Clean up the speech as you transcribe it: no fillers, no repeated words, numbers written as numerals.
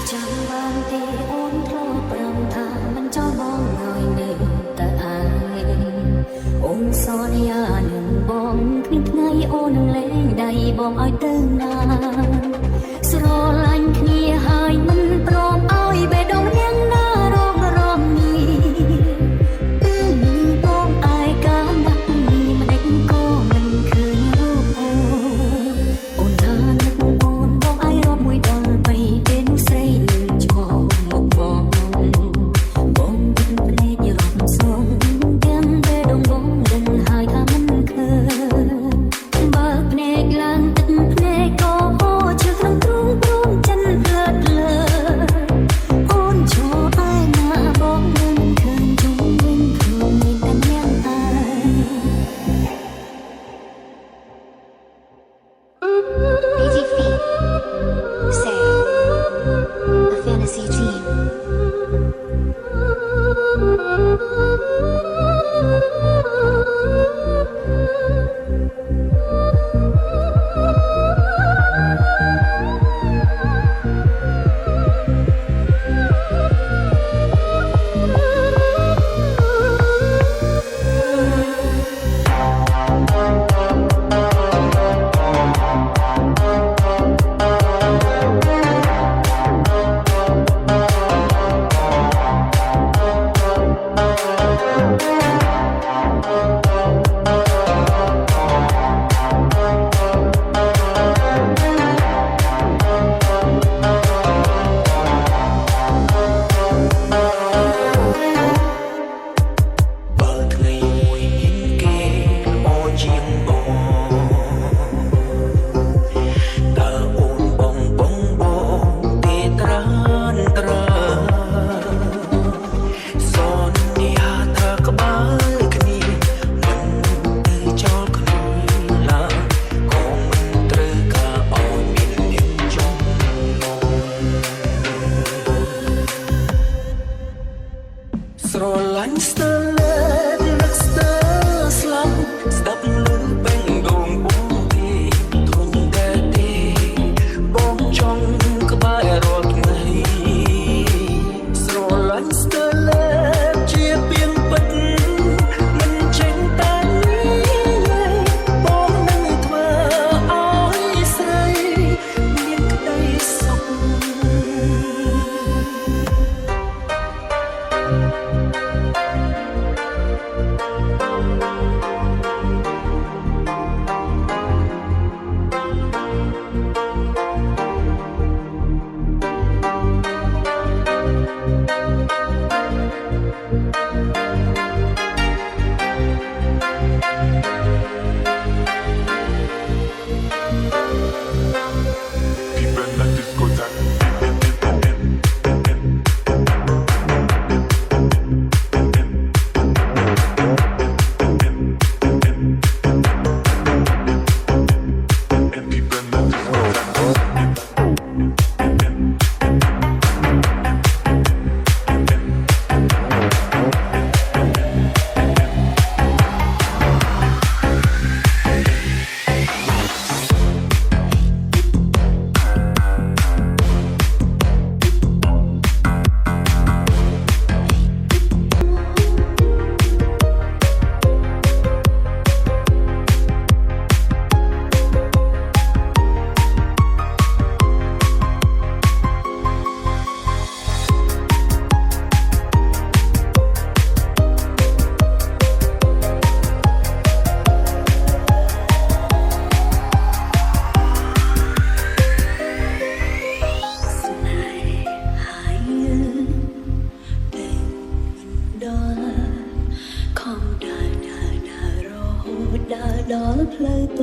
ចាំបានទេអូនធ្លាប់ប្រាំថាមិនចោលបងឲ្យនៅតែឯងអូនសន្យានឹងបងគ្មានថ្ងៃអូននឹងលែងដៃបងឲ្យទៅណាស្រឡាញ់គ្នាហើយមិនព្រមឲ្យបេះដូងរៀងណារងរំនេះបងឯកាណាស់នេះមិនដេចក៏មិនឃើញរូបអូនថានឹកអូនបងឯរត់មួយដល់បីទេនោះស្រីលឺឆ្ងល់មកបងទឹកភ្នែករំសងទាំងបេះដូងបងដឹងហើយថាមិនឃើញបើភ្នែកឡើងទឹកភ្នែកក៏ហូរជឿក្នុងទ្រូងព្រមចិនភ្លើតលើអូនឈរឯណាបងនឹងឃើញជុំវិញខ្លួនមានតែអ្នកឯង Easy feet, say, a fantasy team. ស្រឡាញ់ស្ទើរនឹកស្ទើរស្លាប់ស្ដាប់លឺបេះដូងបងទេធុញតែទេបងចង់ក្បែររាល់ថ្ងៃស្រឡាញ់ស្ទើរជាពីងពិតមិនចេញតែបងនឹងធ្វើឲ្យស្រីមានក្តីសុខ ដល់ផ្លូវត